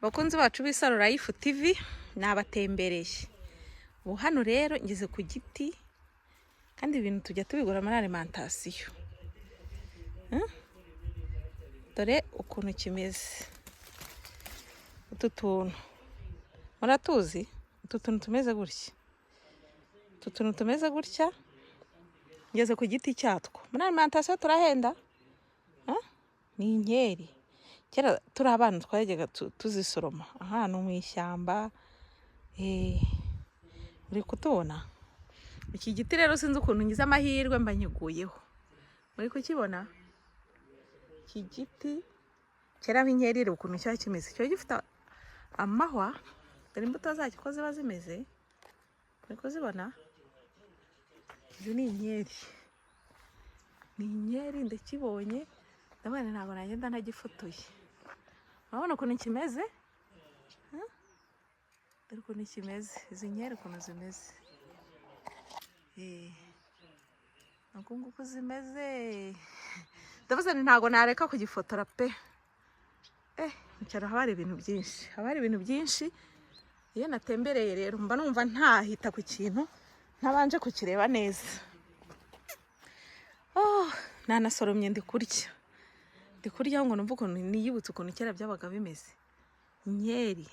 Bakunzi bacu b'Isaro Life TV nabatembereye. Ubu hano rero ngeze ku giti kandi ibintu tujya tubigura muri alimentation. Dore ukuntu kimeze. Utu tuntu muratuzi? Utu tuntu tumeze gutya. Utu tuntu tumeze gutya ngeze ku giti cyatwo. Muri alimentation turahenda? Ni inkeri. Kera turi abana twajyaga tuzisoroma ahantu mu ishyamba. Uri kutubona iki giti rero sinzi ukuntu ngize amahirwe mba nyiguyeho. Muri kukibona iki giti kera inkeri rero ukuntu cyo kimeze, cyo gifite amahwa, dore imbuto zacyo ko ziba zimeze. Muri kuzibona? Izi ni inkeri. Ni inkeri ndakibonye ndabona ntabwo nagenda ntagifotoye. Urabona ukuntu kimeze? Dore ukuntu kimeze. Izi nkeri ukuntu zimeze. Nuko nguko zimeze. Ndavuze ntabwo nareka kugifotora pe. Ncyara haba hari ibintu byinshi. Haba hari ibintu byinshi. Iyo natembereye rero mba numva ntahita ku kintu ntabanje kukireba neza. Nanasoromye ndi kurya. Ndi kurya ngo numva ukuntu niyibutse ukuntu kera byabaga bimeze. Inkeri.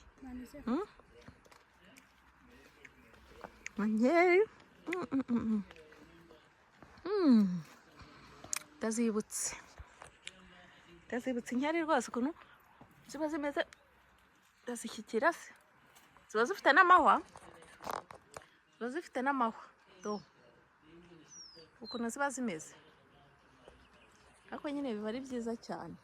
Inkeri. Ndazibutse. Ndazibutse inkeri rwose ukuntu ziba zimeze. Ndazishyikira se. Ziba zifite n'amahwa. Ziba zifite n'amahwa. Do. Ukuntu ziba zimeze. Ariko nyine biba ari byiza cyane.